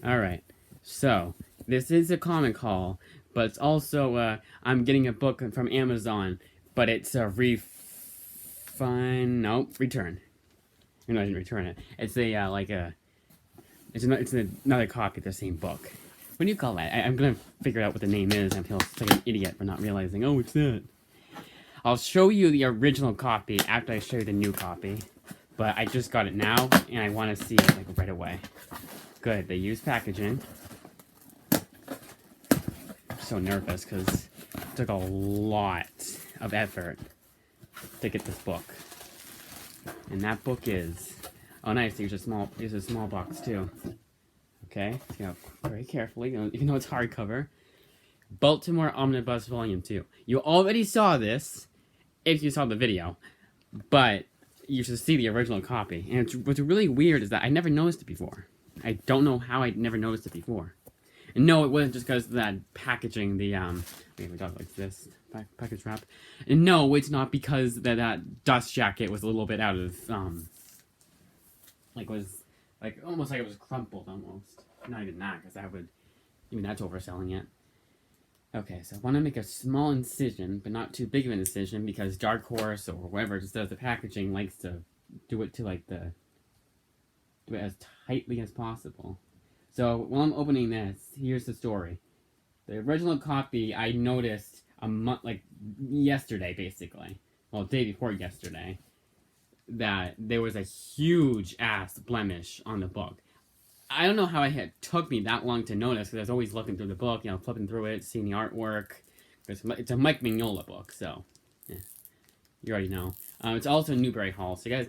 Alright, so, this is a comic haul, but it's also, I'm getting a book from Amazon, but it's a nope, return. No, I didn't return it. It's it's another copy of the same book. What do you call that? I'm gonna figure out what the name is. I feel like an idiot for not realizing. Oh, it's that. I'll show you the original copy after I show you the new copy, but I just got it now, and I want to see it like right away. Good, they use packaging. I'm so nervous because it took a lot of effort to get this book. And that book is... Oh, nice, here's a small box too. Okay, you know, very carefully, even though it's hardcover. Baltimore Omnibus Volume 2. You already saw this, if you saw the video, but you should see the original copy. And what's really weird is that I never noticed it before. I don't know how I never noticed it before. And no, it wasn't just because of that packaging, we got like this, package wrap. And no, it's not because that dust jacket was a little bit out of, almost like it was crumpled almost. Not even that, because even that's overselling it. Okay, so I want to make a small incision, but not too big of an incision, because Dark Horse or whoever just does the packaging likes to do it as tightly as possible. So while I'm opening this, here's the story. The original copy I noticed yesterday, basically. Well, day before yesterday, that there was a huge ass blemish on the book. I don't know how it took me that long to notice, because I was always looking through the book, flipping through it, seeing the artwork. It's a Mike Mignola book, so yeah, you already know. It's also Newbery Hall, so you guys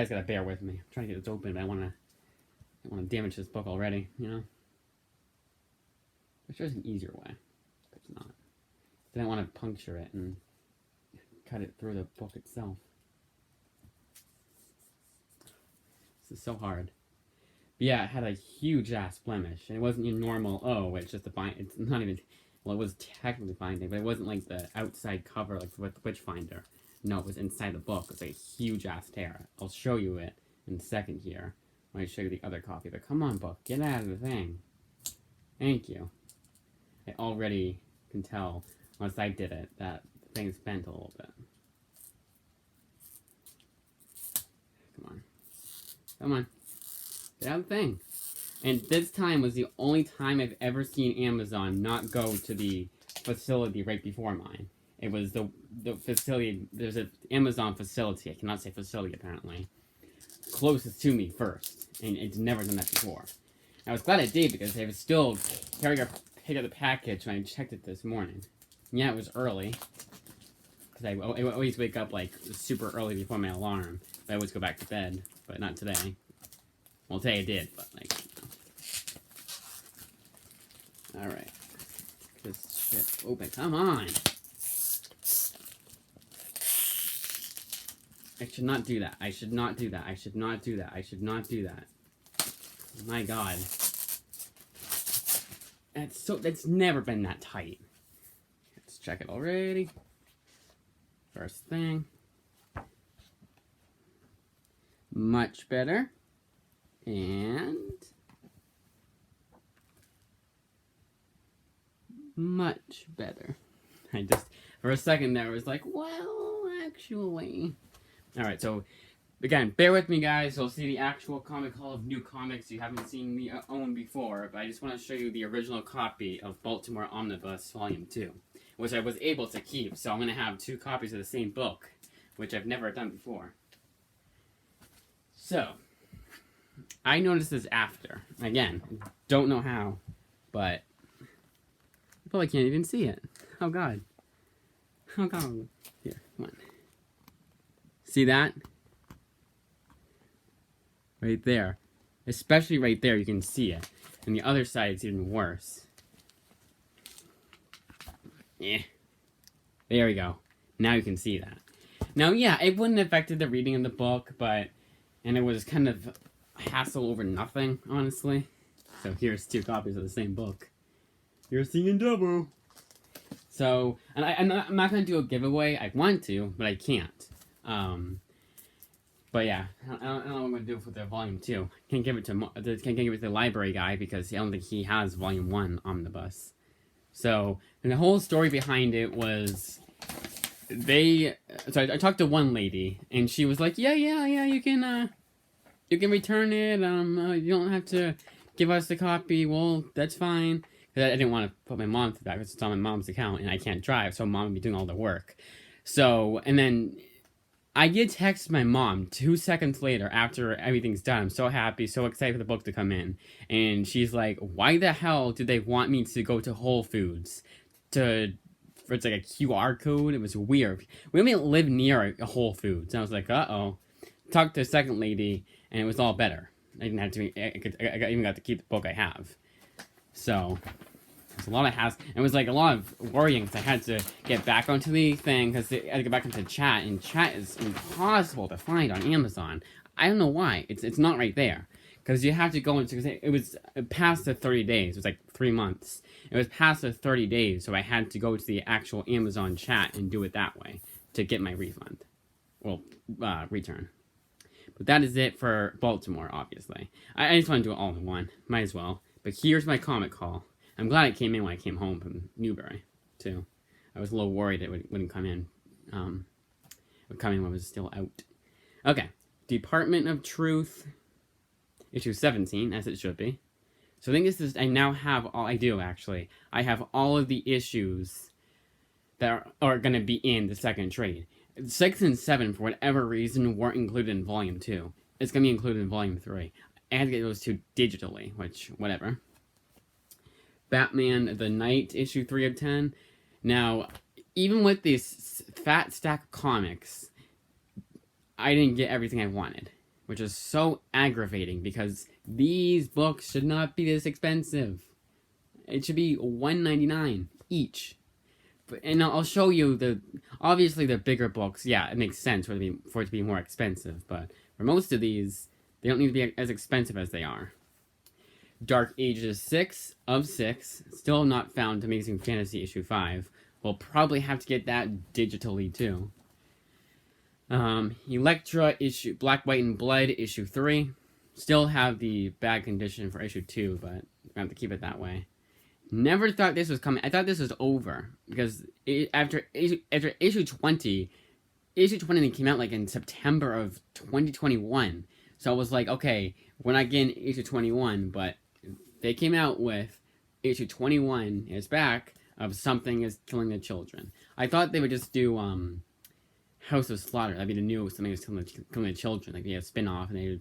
gotta bear with me. I'm trying to get this open, but I don't want to damage this book already, you know? Which there's an easier way, but it's not. Then I want to puncture it and cut it through the book itself. This is so hard. But yeah, it had a huge ass blemish, and it wasn't your normal, oh, it's just it's not even, well, it was technically binding, but it wasn't like the outside cover, like with Witchfinder. No, it was inside the book. It's a huge ass tear. I'll show you it in a second here when I show you the other copy, but come on, book, get out of the thing. Thank you. I already can tell, once I did it, that the thing's bent a little bit. Come on. Come on. Get out of the thing. And this time was the only time I've ever seen Amazon not go to the facility right before mine. It was the facility, there's an Amazon facility, I cannot say facility apparently, closest to me first. And it's never done that before. I was glad I did, because I was still carrying a pick up the package when I checked it this morning. Yeah, it was early, because I always wake up like super early before my alarm. I always go back to bed, but not today. Well, today I did, but like, alright. This shit open. Come on! I should not do that. I should not do that. I should not do that. I should not do that. My god. That's never been that tight. Let's check it already. First thing. Much better. And much better. I just, for a second there, was like, well, actually. Alright, so, again, bear with me, guys. You'll see the actual comic haul of new comics you haven't seen me own before, but I just want to show you the original copy of Baltimore Omnibus Volume 2, which I was able to keep, so I'm going to have 2 copies of the same book, which I've never done before. So, I noticed this after. Again, don't know how, but you probably can't even see it. Oh god. Oh god. Here, come on. See that? Right there. Especially right there, you can see it. And the other side is even worse. Yeah. There we go. Now you can see that. Now, yeah, it wouldn't have affected the reading of the book, and it was kind of hassle over nothing, honestly. So here's 2 copies of the same book. You're seeing double. So, and I'm not going to do a giveaway. I want to, but I can't. But yeah, I don't know what I'm gonna do with the volume 2. Can't give it to can't give it to the library guy because I don't think he has volume 1 omnibus. So, and the whole story behind it was I talked to one lady and she was like, yeah, you can return it. You don't have to give us the copy. Well, that's fine. Because I didn't want to put my mom through that because it's on my mom's account and I can't drive, so mom would be doing all the work. So, and then I get text my mom 2 seconds later after everything's done. I'm so happy, so excited for the book to come in. And she's like, why the hell did they want me to go to Whole Foods for it's like a QR code? It was weird. We don't even live near a Whole Foods. And I was like, uh-oh. Talked to a second lady, and it was all better. I didn't have to, I even got to keep the book I have. So, there's a lot of hassle. It was like a lot of worrying because I had to get back onto the thing because I had to get back into chat, and chat is impossible to find on Amazon. I don't know why. It's not right there. Because you have to go into, because it was past the 30 days. It was like 3 months. It was past the 30 days, so I had to go to the actual Amazon chat and do it that way to get my refund. Well, return. But that is it for Baltimore, obviously. I just want to do it all in one. Might as well. But here's my comic haul. I'm glad it came in when I came home from Newbury, too. I was a little worried it wouldn't come in. It would come in when it was still out. Okay. Department of Truth, issue 17, as it should be. So I think this is, I now have all, I do actually. I have all of the issues that are going to be in the second trade. 6 and 7, for whatever reason, weren't included in Volume 2. It's going to be included in Volume 3. I had to get those two digitally, which, whatever. Batman the Knight, issue 3 of 10. Now, even with this fat stack of comics, I didn't get everything I wanted, which is so aggravating because these books should not be this expensive. It should be $1.99 each. And I'll show you obviously the bigger books, yeah, it makes sense for it to be more expensive, but for most of these, they don't need to be as expensive as they are. Dark Ages 6 of 6, still not found Amazing Fantasy issue 5. We'll probably have to get that digitally too. Elektra issue, Black, White, and Blood issue 3. Still have the bad condition for issue 2, but I have to keep it that way. Never thought this was coming. I thought this was over because after issue 20 came out like in September of 2021. So I was like, okay, we're not getting issue 21, but they came out with issue 21 is back of Something is Killing the Children. I thought they would just do House of Slaughter. That'd be the new Something is Killing the Children. Like they had a spin-off and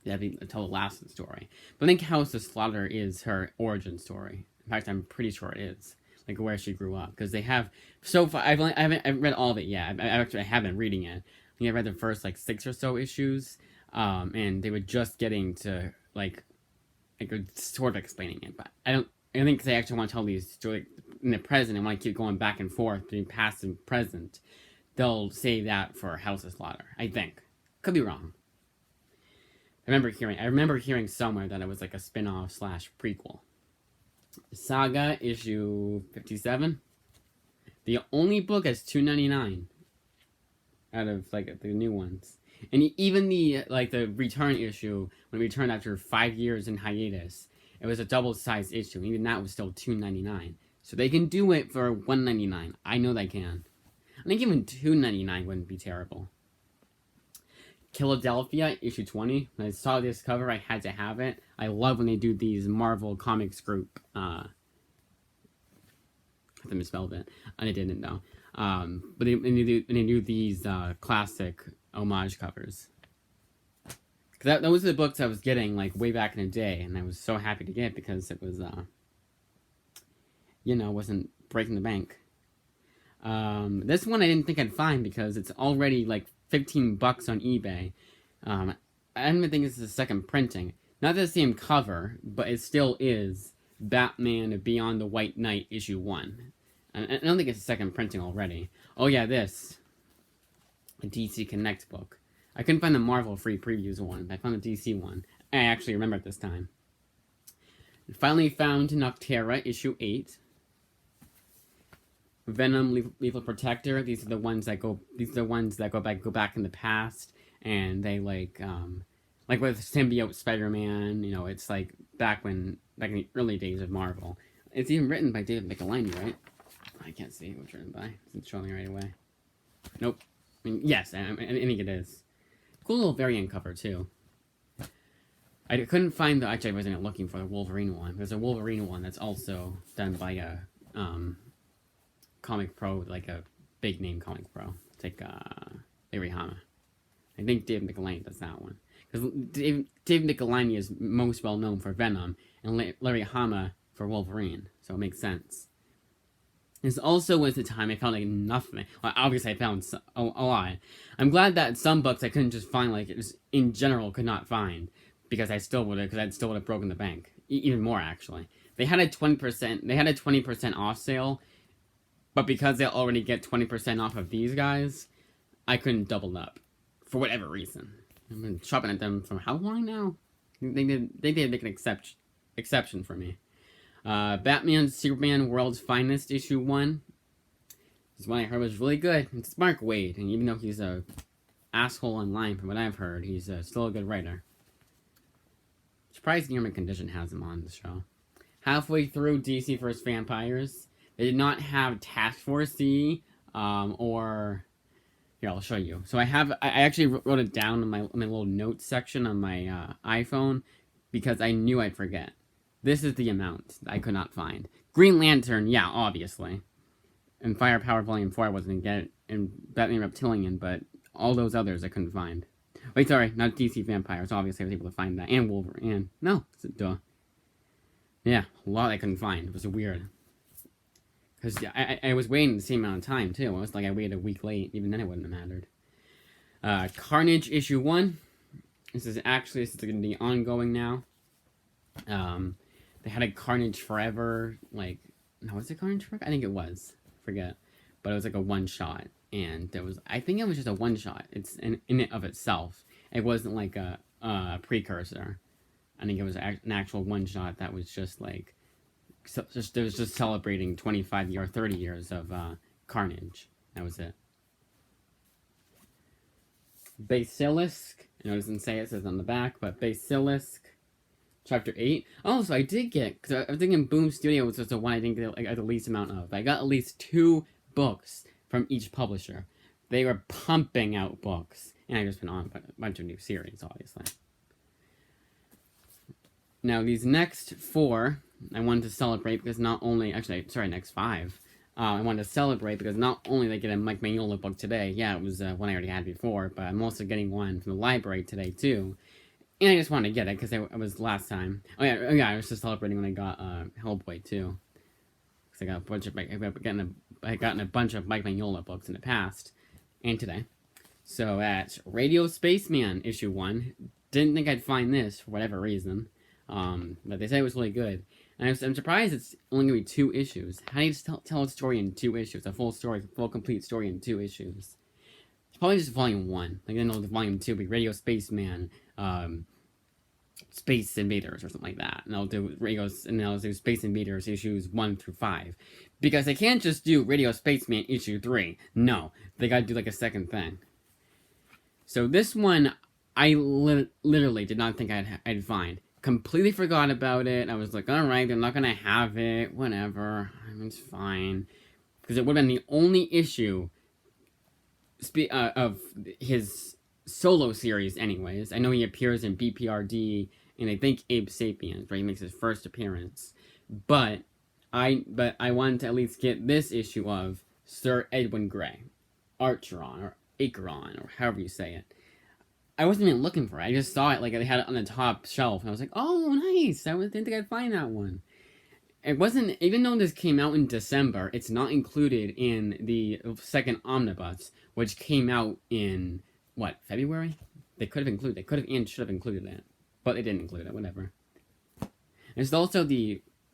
that'd be tell the last story. But I think House of Slaughter is her origin story. In fact, I'm pretty sure it is, like where she grew up, because they have so far. I haven't read all of it yet. I haven't been reading it. I think I read the first like 6 or so issues, and they were just getting to like sort of explaining it. But I think they actually want to tell these stories in the present and want to keep going back and forth between past and present. They'll save that for House of Slaughter. I think. Could be wrong. I remember hearing somewhere that it was like a spin-off / prequel. Saga issue 57. The only book is $2.99 out of like the new ones, and even the return issue when it returned after 5 years in hiatus, it was a double-sized issue. Even that was still $2.99. So they can do it for $1.99. I know they can. I think even $2.99 wouldn't be terrible. Philadelphia, issue 20. When I saw this cover, I had to have it. I love when they do these Marvel Comics group. I misspelled it. I didn't though. But they do these classic homage covers. Cause those are the books I was getting like way back in the day, and I was so happy to get because it was, wasn't breaking the bank. This one I didn't think I'd find because it's already like $15 on eBay. I don't even think this is a second printing. Not the same cover, but it still is Batman Beyond the White Knight issue 1. I don't think it's a second printing already. Oh yeah, this. A DC Connect book. I couldn't find the Marvel free previews one, but I found the DC one. I actually remember it this time. Finally found Noctera issue 8. Venom, Lethal Protector. These are the ones that go back in the past and they like with Symbiote Spider-Man, you know, it's like back in the early days of Marvel. It's even written by David Michelinie, right? I can't see who it's written by. It's showing me right away. Nope. I mean, yes, I think it is. Cool little variant cover, too. I couldn't find the... Actually, I wasn't looking for the Wolverine one. There's a Wolverine one that's also done by a comic pro, like a big-name comic pro. It's like Larry Hama. I think Dave Michelinie does that one. Because Dave Michelinie is most well-known for Venom, and Larry Hama for Wolverine. So it makes sense. This also was the time I found like nothing. Well, obviously I found a lot. I'm glad that some books I couldn't just find, like, just in general could not find, because I still would have broken the bank even more. Actually, they had a 20% off sale, but because they already get 20% off of these guys, I couldn't double up for whatever reason. I've been shopping at them for how long now? They did make an exception for me. Batman Superman World's Finest issue 1. This one I heard was really good. It's Mark Waid, and even though he's a asshole online from what I've heard, he's still a good writer. Surprised Human Condition has him on the show. Halfway through DC vs. Vampires, they did not have Task Force C, or... Here, I'll show you. So I actually wrote it down in my little notes section on my iPhone, because I knew I'd forget. This is the amount I could not find. Green Lantern, yeah, obviously. And Firepower Volume 4 I wasn't going to get. And Batman Reptilian, but all those others I couldn't find. Wait, sorry, not DC Vampires. Obviously I was able to find that. And Wolverine. No, duh. Yeah, a lot I couldn't find. It was weird. Because I was waiting the same amount of time, too. It was like I waited a week late. Even then it wouldn't have mattered. Carnage issue 1. This is going to be ongoing now. They had a Carnage Forever, like... No, was it Carnage Forever? I think it was. Forget. But it was like a one-shot. And there was... I think it was just a one-shot. It's in it of itself. It wasn't like a precursor. I think it was an actual one-shot that was just like... it was just celebrating 25 or 30 years of Carnage. That was it. Basilisk. I know it doesn't say it says on the back, but Basilisk. Chapter 8. Oh, so I did get... Because I was thinking Boom Studio was just the one I didn't get like, the least amount of. I got at least 2 books from each publisher. They were pumping out books. And I've just been on a bunch of new series, obviously. Now, these next 4, I wanted to celebrate because not only... Actually, sorry, next 5. I wanted to celebrate because not only did I get a Mike Mignola book today. Yeah, it was one I already had before. But I'm also getting one from the library today, too. And I just wanted to get it because it was last time. Oh yeah, I was just celebrating when I got Hellboy too. Because I got a bunch of I gotten a bunch of Mike Mignola books in the past and today. So at Radio Spaceman issue 1, didn't think I'd find this for whatever reason, but they said it was really good. And I'm surprised it's only gonna be 2 issues. How do you just tell a story in 2 issues? A full complete story in 2 issues? It's probably just volume 1. Like, then the volume 2 will be Radio Spaceman, Space Invaders or something like that. And I'll do Space Invaders issues 1 through 5. Because they can't just do Radio Spaceman issue 3. No, they gotta do like a second thing. So this one, I literally did not think I'd find. Completely forgot about it. I was like, alright, they're not gonna have it. Whatever. I mean, it's fine. Because it would have been the only issue of his solo series anyways. I know he appears in BPRD and I think Abe Sapiens, where he makes his first appearance. But I wanted to at least get this issue of Sir Edwin Grey. Archeron, or Acheron, or however you say it. I wasn't even looking for it. I just saw it, like, they had it on the top shelf, and I was like, oh, nice! I didn't think I'd find that one. It wasn't, even though this came out in December, it's not included in the second omnibus, which came out in, what, February? They could have and should have included it. But they didn't include it, whatever. There's also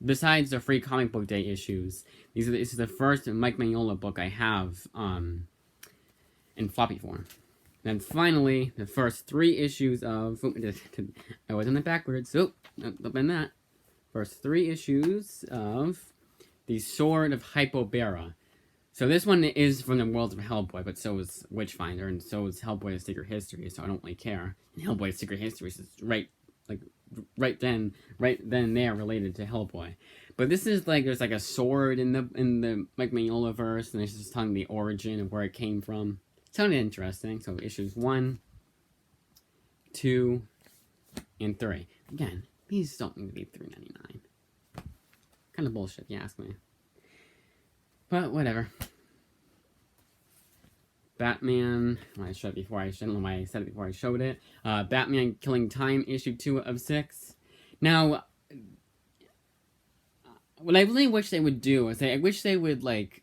besides the free comic book day issues, this is the first Mike Mignola book I have, in floppy form. And finally, the first 3 issues of, I was in it backwards, up in that. First 3 issues of The Sword of Hypobara. So this one is from the world of Hellboy, but so is Witchfinder, and so is Hellboy's Secret History, so I don't really care. And Hellboy's Secret History is right then and there related to Hellboy. But this is like, there's like a sword in the Mike Mignola verse, and it's just telling the origin of where it came from. It sounded interesting. So issues 1, 2, and 3. Again, these don't need to be $3.99. Kind of bullshit, if you ask me. But whatever. Batman. I showed it before. I don't know why I said it before I showed it. Batman Killing Time, issue 2 of 6. Now, what I really wish they would do is I wish they would like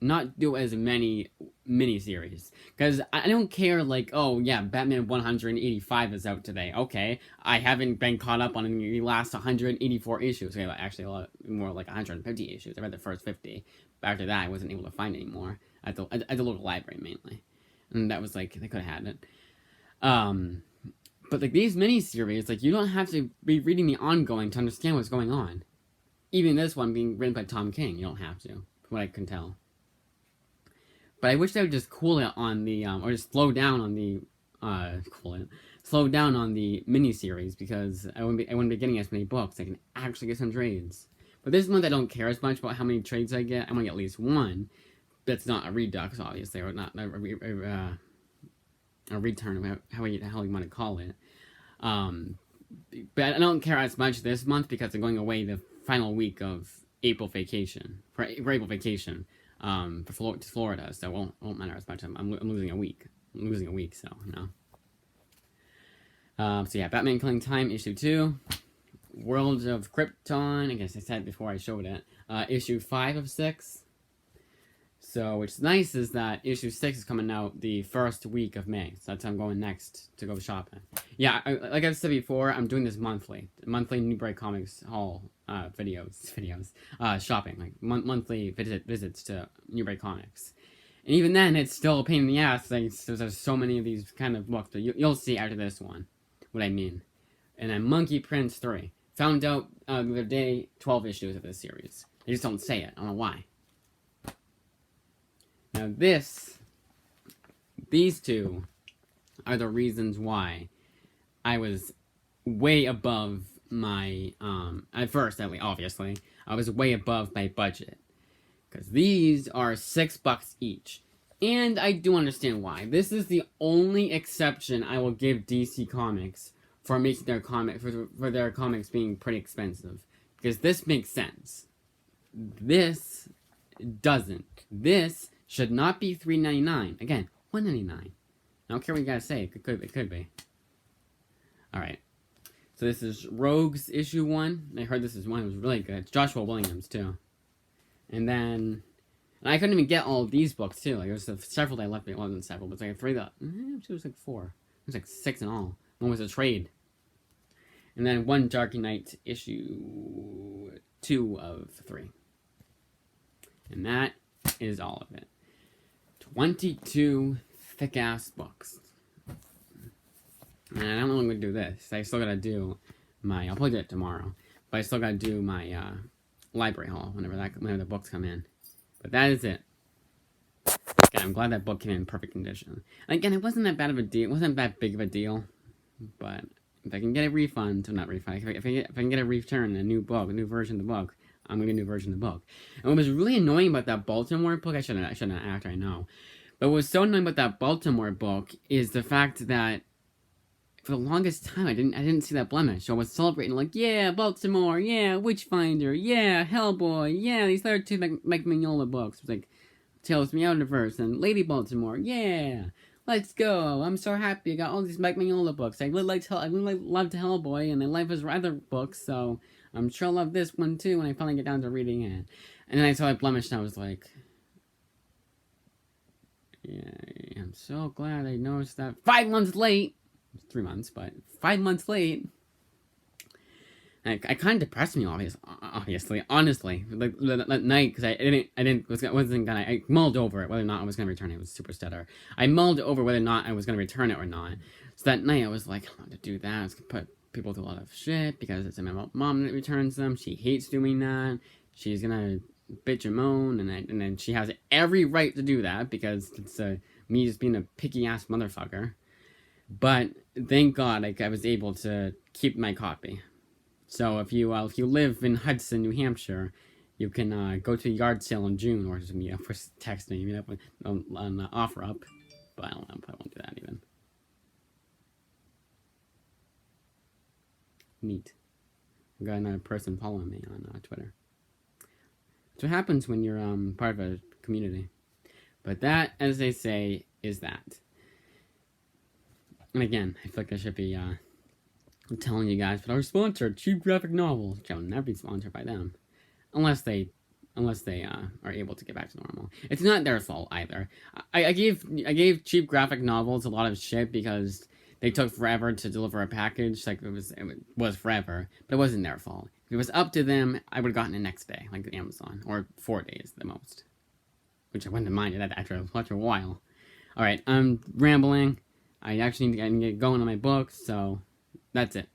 not do as many miniseries, because I don't care, like, oh yeah, Batman 185 is out today. Okay, I haven't been caught up on the last 184 issues. Okay, actually a lot more, like 150 issues. I read the first 50. After that, I wasn't able to find any more at the local library mainly, and that was like they could have had it. But like these miniseries, like you don't have to be reading the ongoing to understand what's going on. Even this one being written by Tom King, you don't have to, from what I can tell. But I wish they would just cool it on the, or just slow down on the, slow down on the miniseries, because I wouldn't be getting as many books. I can actually get some trades. But this month I don't care as much about how many trades I get. I want to get at least one. That's not a redux, obviously, or not a return, how you want to call it. But I don't care as much this month because I'm going away the final week of April vacation. For April vacation. To Florida, so it won't matter as much. I'm losing a week. I'm losing a week, so no. So yeah, Batman Killing Time, issue 2. World of Krypton, I guess I said before I showed it. Issue 5 of 6. So, what's nice is that issue 6 is coming out the first week of May. So that's how I'm going next to go shopping. Yeah, like I've said before, I'm doing this monthly. Monthly Newbury Comics Hall videos. Shopping. Like monthly visits to Newbury Comics. And even then, it's still a pain in the ass. Like, there's so many of these kind of books. But you'll see after this one what I mean. And then Monkey Prince 3. Found out the other day 12 issues of this series. They just don't say it. I don't know why. Now these two are the reasons why I was way above my, at first, obviously, I was way above my budget. Because these are $6 each. And I do understand why. This is the only exception I will give DC Comics for making their for their comics being pretty expensive. Because this makes sense. This doesn't. This should not be $3.99. Again, $1.99. I don't care what you guys say. It could be. Alright. So this is Rogues issue 1. I heard this is one. It was really good. It's Joshua Williams, too. And then... And I couldn't even get all of these books, too. Like, there was several that I left. It wasn't several, but it's like 3 that... It was like 4. It was like 6 in all. One was a trade. And then one Dark Knight issue 2 of 3. And that is all of it. 22 thick-ass books. And I don't know when I'm going to do this. I still got to do my... I'll probably do it tomorrow. But I still got to do my library haul whenever the books come in. But that is it. Again, I'm glad that book came in perfect condition. And again, it wasn't that bad of a deal. It wasn't that big of a deal. But if I can get a refund... not refund. If I can get a return, a new version of the book... I'm going to get a new version of the book. And what was really annoying about that Baltimore book, I shouldn't act, I know. But what was so annoying about that Baltimore book is the fact that for the longest time I didn't see that blemish. So I was celebrating like, yeah, Baltimore, yeah, Witchfinder, yeah, Hellboy, yeah, these other 2 Mike Mignola books. It was like Tales from the Outerverse and Lady Baltimore, yeah. Let's go. I'm so happy I got all these Mike Mignola books. I really loved Hellboy and I love his other books, so I'm sure I'll love this one too when I finally get down to reading it. And then I saw that blemish and I was like, yeah, I'm so glad I noticed that 5 months late. 3 months, but 5 months late. And it kind of depressed me, obviously, honestly, like that night, because I mulled over it whether or not I was gonna return it. It was super stutter. I mulled over whether or not I was gonna return it or not. So that night I was like, I want to do that. I was gonna put people through a lot of shit because it's my mom that returns them. She hates doing that. She's gonna bitch and moan, and then she has every right to do that because it's me just being a picky ass motherfucker. But thank God, like, I was able to keep my copy. So if you live in Hudson, New Hampshire, you can go to a yard sale in June, or just meet up for text me, meet up on OfferUp. But I don't know if I won't do that even. Neat. I got another person following me on Twitter. That's what happens when you're part of a community. But that, as they say, is that. And again, I feel like I should be telling you guys, but our sponsor, Cheap Graphic Novels, which I'll never be sponsored by them, unless they are able to get back to normal. It's not their fault either. I gave Cheap Graphic Novels a lot of shit because they took forever to deliver a package. Like it was forever, but it wasn't their fault. If it was up to them, I would have gotten it next day, like Amazon, or 4 days the most, which I wouldn't have minded that after a while. All right, I'm rambling. I actually need to get going on my book, so that's it.